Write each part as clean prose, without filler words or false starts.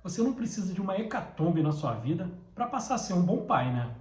você não precisa de uma hecatombe na sua vida para passar a ser um bom pai, né?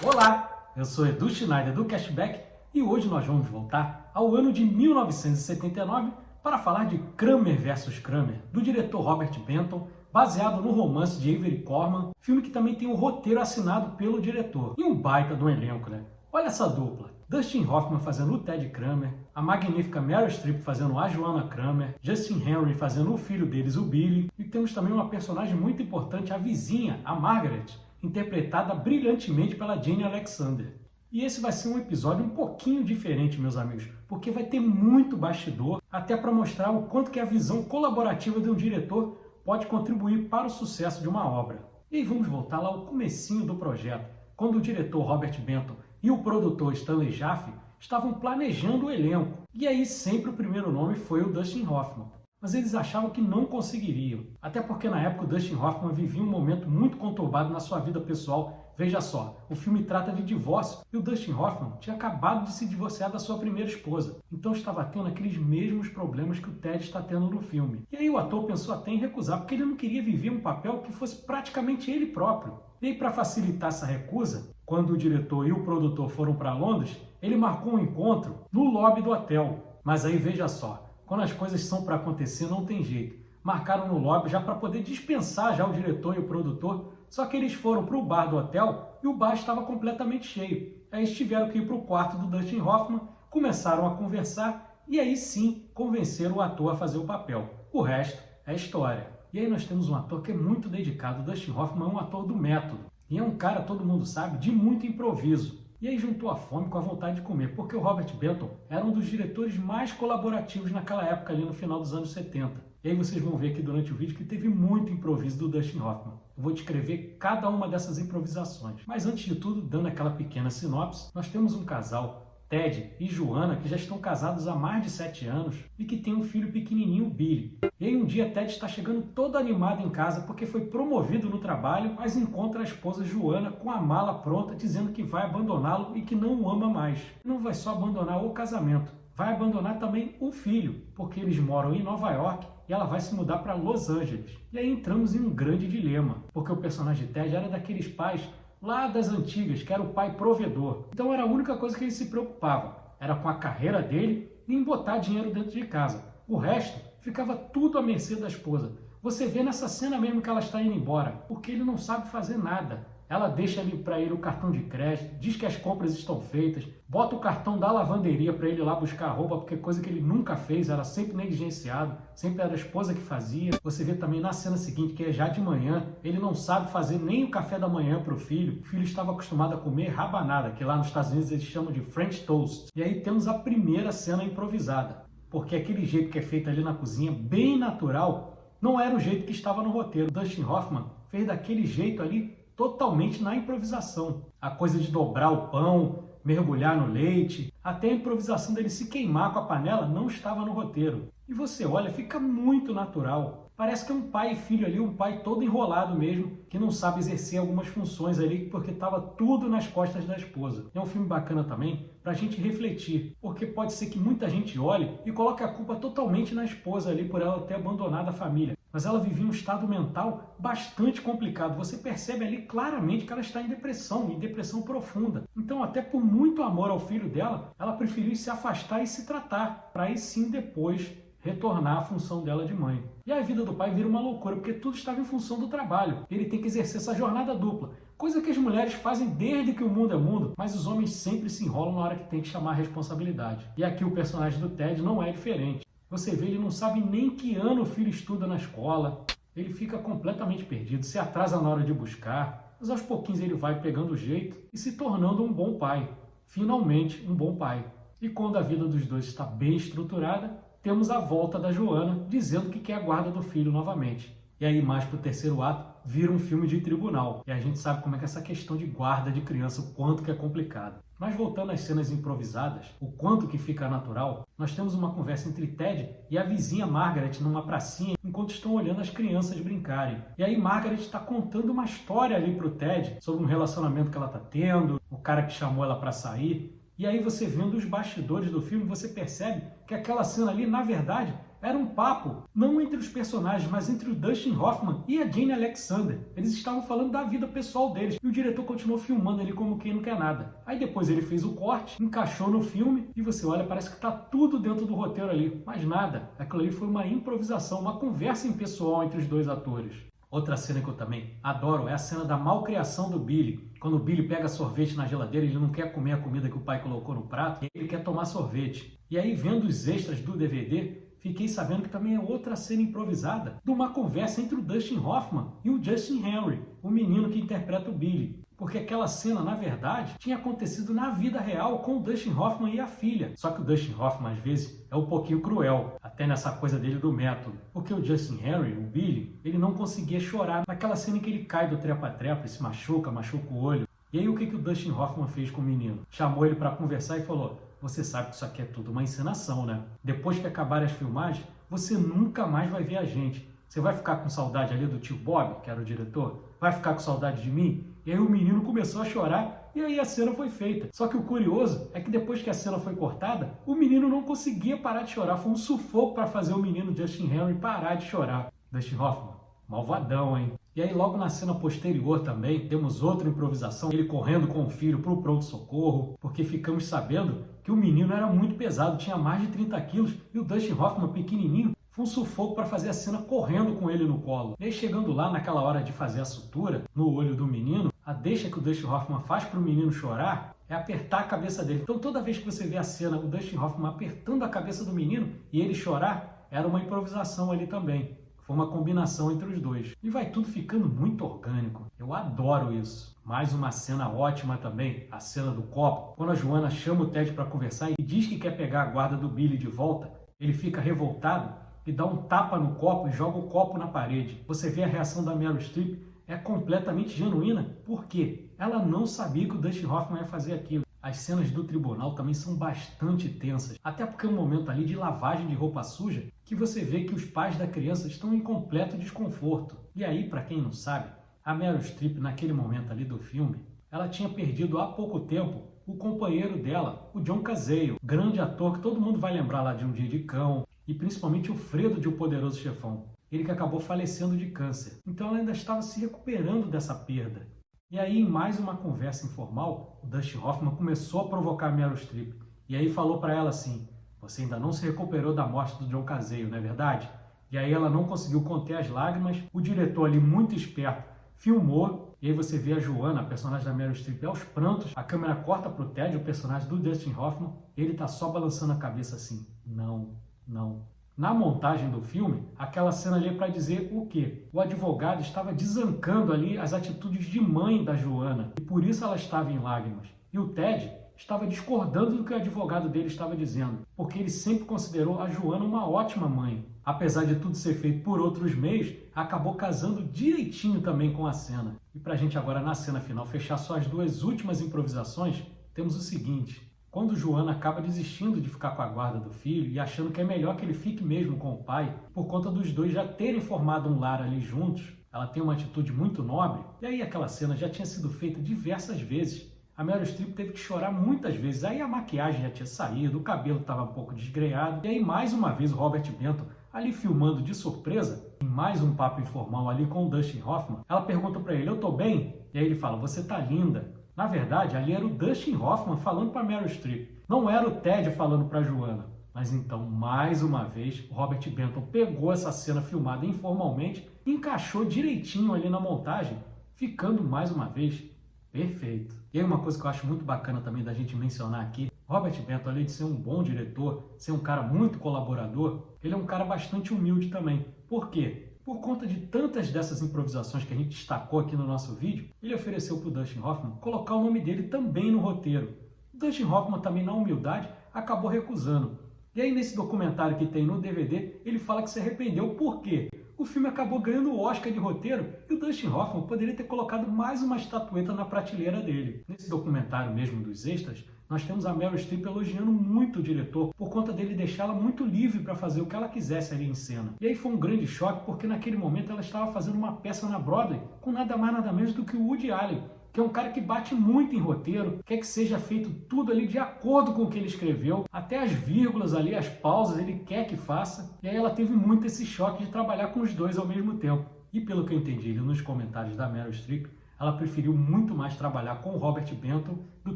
Olá, eu sou Edu Schneider do Cashback e hoje nós vamos voltar ao ano de 1979 para falar de Kramer vs Kramer, do diretor Robert Benton, baseado no romance de Avery Corman, filme que também tem um roteiro assinado pelo diretor. E um baita do elenco, né? Olha essa dupla. Dustin Hoffman fazendo o Ted Kramer, a magnífica Meryl Streep fazendo a Joanna Kramer, Justin Henry fazendo o filho deles, o Billy, e temos também uma personagem muito importante, a vizinha, a Margaret, interpretada brilhantemente pela Jane Alexander. E esse vai ser um episódio um pouquinho diferente, meus amigos, porque vai ter muito bastidor, até para mostrar o quanto que a visão colaborativa de um diretor pode contribuir para o sucesso de uma obra. E aí vamos voltar lá ao comecinho do projeto, quando o diretor Robert Benton e o produtor Stanley Jaffe estavam planejando o elenco. E aí sempre o primeiro nome foi o Dustin Hoffman. Mas eles achavam que não conseguiriam. Até porque na época o Dustin Hoffman vivia um momento muito conturbado na sua vida pessoal. Veja só, o filme trata de divórcio e o Dustin Hoffman tinha acabado de se divorciar da sua primeira esposa. Então estava tendo aqueles mesmos problemas que o Ted está tendo no filme. E aí o ator pensou até em recusar, porque ele não queria viver um papel que fosse praticamente ele próprio. E aí, para facilitar essa recusa, quando o diretor e o produtor foram para Londres, ele marcou um encontro no lobby do hotel. Mas aí veja só, quando as coisas são para acontecer, não tem jeito. Marcaram no lobby já para poder dispensar já o diretor e o produtor, só que eles foram para o bar do hotel e o bar estava completamente cheio. Aí eles tiveram que ir para o quarto do Dustin Hoffman, começaram a conversar e aí sim convenceram o ator a fazer o papel. O resto é história. E aí nós temos um ator que é muito dedicado. O Dustin Hoffman é um ator do método. E é um cara, todo mundo sabe, de muito improviso. E aí juntou a fome com a vontade de comer, porque o Robert Benton era um dos diretores mais colaborativos naquela época, ali no final dos anos 70. E aí vocês vão ver aqui durante o vídeo que teve muito improviso do Dustin Hoffman. Eu vou descrever cada uma dessas improvisações. Mas antes de tudo, dando aquela pequena sinopse, nós temos um casal, Ted e Joanna, que já estão casados há mais de 7 anos e que tem um filho pequenininho, Billy. E aí um dia Ted está chegando todo animado em casa porque foi promovido no trabalho, mas encontra a esposa Joanna com a mala pronta dizendo que vai abandoná-lo e que não o ama mais. Não vai só abandonar o casamento, vai abandonar também o filho, porque eles moram em Nova York e ela vai se mudar para Los Angeles. E aí entramos em um grande dilema, porque o personagem Ted era daqueles pais lá das antigas, que era o pai provedor. Então era a única coisa que ele se preocupava, era com a carreira dele e em botar dinheiro dentro de casa. O resto ficava tudo à mercê da esposa. Você vê nessa cena mesmo que ela está indo embora, porque ele não sabe fazer nada. Ela deixa ali para ele o cartão de crédito, diz que as compras estão feitas, bota o cartão da lavanderia para ele ir lá buscar roupa, porque coisa que ele nunca fez, era sempre negligenciado, sempre era a esposa que fazia. Você vê também na cena seguinte, que é já de manhã, ele não sabe fazer nem o café da manhã para o filho estava acostumado a comer rabanada, que lá nos Estados Unidos eles chamam de French Toast. E aí temos a primeira cena improvisada, porque aquele jeito que é feito ali na cozinha, bem natural, não era o jeito que estava no roteiro. Dustin Hoffman fez daquele jeito ali, totalmente na improvisação. A coisa de dobrar o pão, mergulhar no leite, até a improvisação dele se queimar com a panela não estava no roteiro. E você olha, fica muito natural. Parece que é um pai e filho ali, um pai todo enrolado mesmo, que não sabe exercer algumas funções ali, porque estava tudo nas costas da esposa. É um filme bacana também para a gente refletir, porque pode ser que muita gente olhe e coloque a culpa totalmente na esposa ali por ela ter abandonado a família. Mas ela vivia um estado mental bastante complicado. Você percebe ali claramente que ela está em depressão profunda. Então, até por muito amor ao filho dela, ela preferiu se afastar e se tratar, para aí sim depois retornar à função dela de mãe. E a vida do pai vira uma loucura, porque tudo estava em função do trabalho. Ele tem que exercer essa jornada dupla, coisa que as mulheres fazem desde que o mundo é mundo, mas os homens sempre se enrolam na hora que tem que chamar a responsabilidade. E aqui o personagem do Ted não é diferente. Você vê, ele não sabe nem que ano o filho estuda na escola, ele fica completamente perdido, se atrasa na hora de buscar, mas aos pouquinhos ele vai pegando o jeito e se tornando um bom pai, finalmente um bom pai. E quando a vida dos dois está bem estruturada, temos a volta da Joanna dizendo que quer a guarda do filho novamente. E aí mais para o terceiro ato, vira um filme de tribunal. E a gente sabe como é que essa questão de guarda de criança, o quanto que é complicado. Mas voltando às cenas improvisadas, o quanto que fica natural, nós temos uma conversa entre Ted e a vizinha Margaret numa pracinha, enquanto enquanto estão olhando as crianças brincarem. E aí Margaret está contando uma história ali pro Ted sobre um relacionamento que ela está tendo, o cara que chamou ela para sair. E aí você vendo os bastidores do filme, você percebe que aquela cena ali, na verdade, era um papo, não entre os personagens, mas entre o Dustin Hoffman e a Jane Alexander. Eles estavam falando da vida pessoal deles. E o diretor continuou filmando ali como quem não quer nada. Aí depois ele fez o corte, encaixou no filme e você olha, parece que está tudo dentro do roteiro ali. Mas nada, aquilo ali foi uma improvisação, uma conversa impessoal entre os dois atores. Outra cena que eu também adoro é a cena da malcriação do Billy. Quando o Billy pega sorvete na geladeira, ele não quer comer a comida que o pai colocou no prato, ele quer tomar sorvete. E aí, vendo os extras do DVD, fiquei sabendo que também é outra cena improvisada de uma conversa entre o Dustin Hoffman e o Justin Henry, o menino que interpreta o Billy. Porque aquela cena, na verdade, tinha acontecido na vida real com o Dustin Hoffman e a filha. Só que o Dustin Hoffman, às vezes, é um pouquinho cruel, até nessa coisa dele do método. Porque o Justin Henry, o Billy, ele não conseguia chorar naquela cena em que ele cai do trepa-trepa e se machuca o olho. E aí o que o Dustin Hoffman fez com o menino? Chamou ele para conversar e falou: você sabe que isso aqui é tudo uma encenação, né? Depois que acabarem as filmagens, você nunca mais vai ver a gente. Você vai ficar com saudade ali do tio Bob, que era o diretor? Vai ficar com saudade de mim? E aí o menino começou a chorar e aí a cena foi feita. Só que o curioso é que depois que a cena foi cortada, o menino não conseguia parar de chorar. Foi um sufoco para fazer o menino Justin Henry parar de chorar. Dustin Hoffman, malvadão, hein? E aí logo na cena posterior também, temos outra improvisação, ele correndo com o filho para o pronto-socorro, porque ficamos sabendo que o menino era muito pesado, tinha mais de 30 quilos, e o Dustin Hoffman, pequenininho, foi um sufoco para fazer a cena correndo com ele no colo. E aí chegando lá naquela hora de fazer a sutura no olho do menino, a deixa que o Dustin Hoffman faz para o menino chorar é apertar a cabeça dele. Então toda vez que você vê a cena, o Dustin Hoffman apertando a cabeça do menino e ele chorar, era uma improvisação ali também. Foi uma combinação entre os dois. E vai tudo ficando muito orgânico. Eu adoro isso. Mais uma cena ótima também, a cena do copo. Quando a Joanna chama o Ted para conversar e diz que quer pegar a guarda do Billy de volta, ele fica revoltado e dá um tapa no copo e joga o copo na parede. Você vê a reação da Meryl Streep, é completamente genuína. Por quê? Ela não sabia que o Dustin Hoffman ia fazer aquilo. As cenas do tribunal também são bastante tensas, até porque é um momento ali de lavagem de roupa suja que você vê que os pais da criança estão em completo desconforto. E aí, para quem não sabe, a Meryl Streep, naquele momento ali do filme, ela tinha perdido há pouco tempo o companheiro dela, o John Cazale, grande ator que todo mundo vai lembrar lá de Um Dia de Cão, e principalmente o Fredo de O Poderoso Chefão, ele que acabou falecendo de câncer. Então ela ainda estava se recuperando dessa perda. E aí, em mais uma conversa informal, o Dustin Hoffman começou a provocar a Meryl Streep. E aí falou para ela assim: você ainda não se recuperou da morte do John Cazale, não é verdade? E aí ela não conseguiu conter as lágrimas. O diretor ali, muito esperto, filmou. E aí você vê a Joanna, a personagem da Meryl Streep, aos prantos. A câmera corta pro Ted, o personagem do Dustin Hoffman. Ele tá só balançando a cabeça assim: não, não. Na montagem do filme, aquela cena ali é para dizer o quê? O advogado estava desancando ali as atitudes de mãe da Joanna e por isso ela estava em lágrimas. E o Ted estava discordando do que o advogado dele estava dizendo, porque ele sempre considerou a Joanna uma ótima mãe. Apesar de tudo ser feito por outros meios, acabou casando direitinho também com a cena. E para a gente agora, na cena final, fechar só as duas últimas improvisações, temos o seguinte: quando Joanna acaba desistindo de ficar com a guarda do filho e achando que é melhor que ele fique mesmo com o pai, por conta dos dois já terem formado um lar ali juntos, ela tem uma atitude muito nobre, e aí aquela cena já tinha sido feita diversas vezes. A Meryl Streep teve que chorar muitas vezes, aí a maquiagem já tinha saído, o cabelo estava um pouco desgreado, e aí mais uma vez o Robert Benton, ali filmando de surpresa, em mais um papo informal ali com o Dustin Hoffman, ela pergunta para ele: eu tô bem? E aí ele fala: você tá linda. Na verdade, ali era o Dustin Hoffman falando para Meryl Streep. Não era o Ted falando para Joanna. Mas então, mais uma vez, o Robert Benton pegou essa cena filmada informalmente e encaixou direitinho ali na montagem, ficando mais uma vez perfeito. E aí uma coisa que eu acho muito bacana também da gente mencionar aqui: Robert Benton, além de ser um bom diretor, ser um cara muito colaborador, ele é um cara bastante humilde também. Por quê? Por conta de tantas dessas improvisações que a gente destacou aqui no nosso vídeo, ele ofereceu para o Dustin Hoffman colocar o nome dele também no roteiro. O Dustin Hoffman também, na humildade, acabou recusando. E aí nesse documentário que tem no DVD, ele fala que se arrependeu. Por quê? o filme acabou ganhando o Oscar de roteiro e o Dustin Hoffman poderia ter colocado mais uma estatueta na prateleira dele. Nesse documentário mesmo dos extras, nós temos a Meryl Streep elogiando muito o diretor por conta dele deixá-la muito livre para fazer o que ela quisesse ali em cena. E aí foi um grande choque porque naquele momento ela estava fazendo uma peça na Broadway com nada mais nada menos do que o Woody Allen, que é um cara que bate muito em roteiro, quer que seja feito tudo ali de acordo com o que ele escreveu, até as vírgulas ali, as pausas, ele quer que faça. E aí ela teve muito esse choque de trabalhar com os dois ao mesmo tempo. E pelo que eu entendi ali nos comentários da Meryl Streep, ela preferiu muito mais trabalhar com o Robert Benton do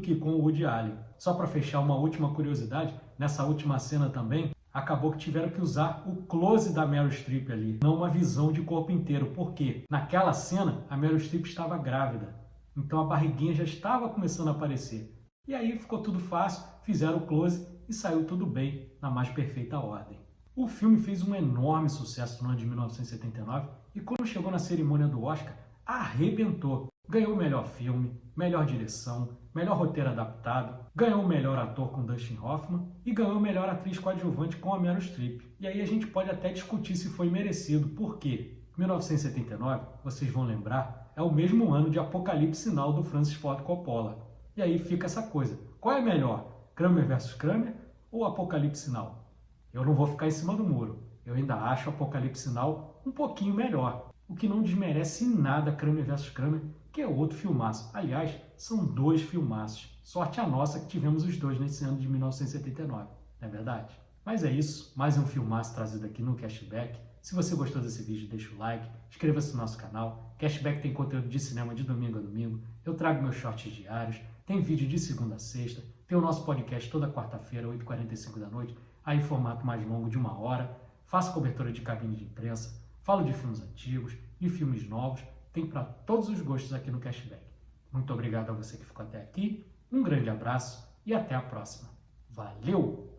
que com o Woody Allen. Só para fechar uma última curiosidade, nessa última cena também, acabou que tiveram que usar o close da Meryl Streep ali, não uma visão de corpo inteiro. Por quê? Naquela cena, a Meryl Streep estava grávida. Então a barriguinha já estava começando a aparecer. E aí ficou tudo fácil, fizeram o close e saiu tudo bem, na mais perfeita ordem. O filme fez um enorme sucesso no ano de 1979 e quando chegou na cerimônia do Oscar, arrebentou. Ganhou o melhor filme, melhor direção, melhor roteiro adaptado, ganhou o melhor ator com Dustin Hoffman e ganhou a melhor atriz coadjuvante com a Meryl Streep. E aí a gente pode até discutir se foi merecido. Por quê? 1979, vocês vão lembrar, é o mesmo ano de Apocalipse Now do Francis Ford Coppola. E aí fica essa coisa. Qual é melhor? Kramer versus Kramer ou Apocalipse Now? Eu não vou ficar em cima do muro. Eu ainda acho Apocalipse Now um pouquinho melhor. O que não desmerece em nada Kramer versus Kramer, que é outro filmaço. Aliás, são dois filmaços. Sorte a nossa que tivemos os dois nesse ano de 1979. Não é verdade? Mas é isso. Mais um filmaço trazido aqui no Cashback. Se você gostou desse vídeo, deixa o like, inscreva-se no nosso canal. Cashback tem conteúdo de cinema de domingo a domingo. Eu trago meus shorts diários, tem vídeo de segunda a sexta, tem o nosso podcast toda quarta-feira, 8h45 da noite, aí em formato mais longo de 1 hora. Faço cobertura de cabine de imprensa, falo de filmes antigos, de filmes novos, tem para todos os gostos aqui no Cashback. Muito obrigado a você que ficou até aqui, um grande abraço e até a próxima. Valeu!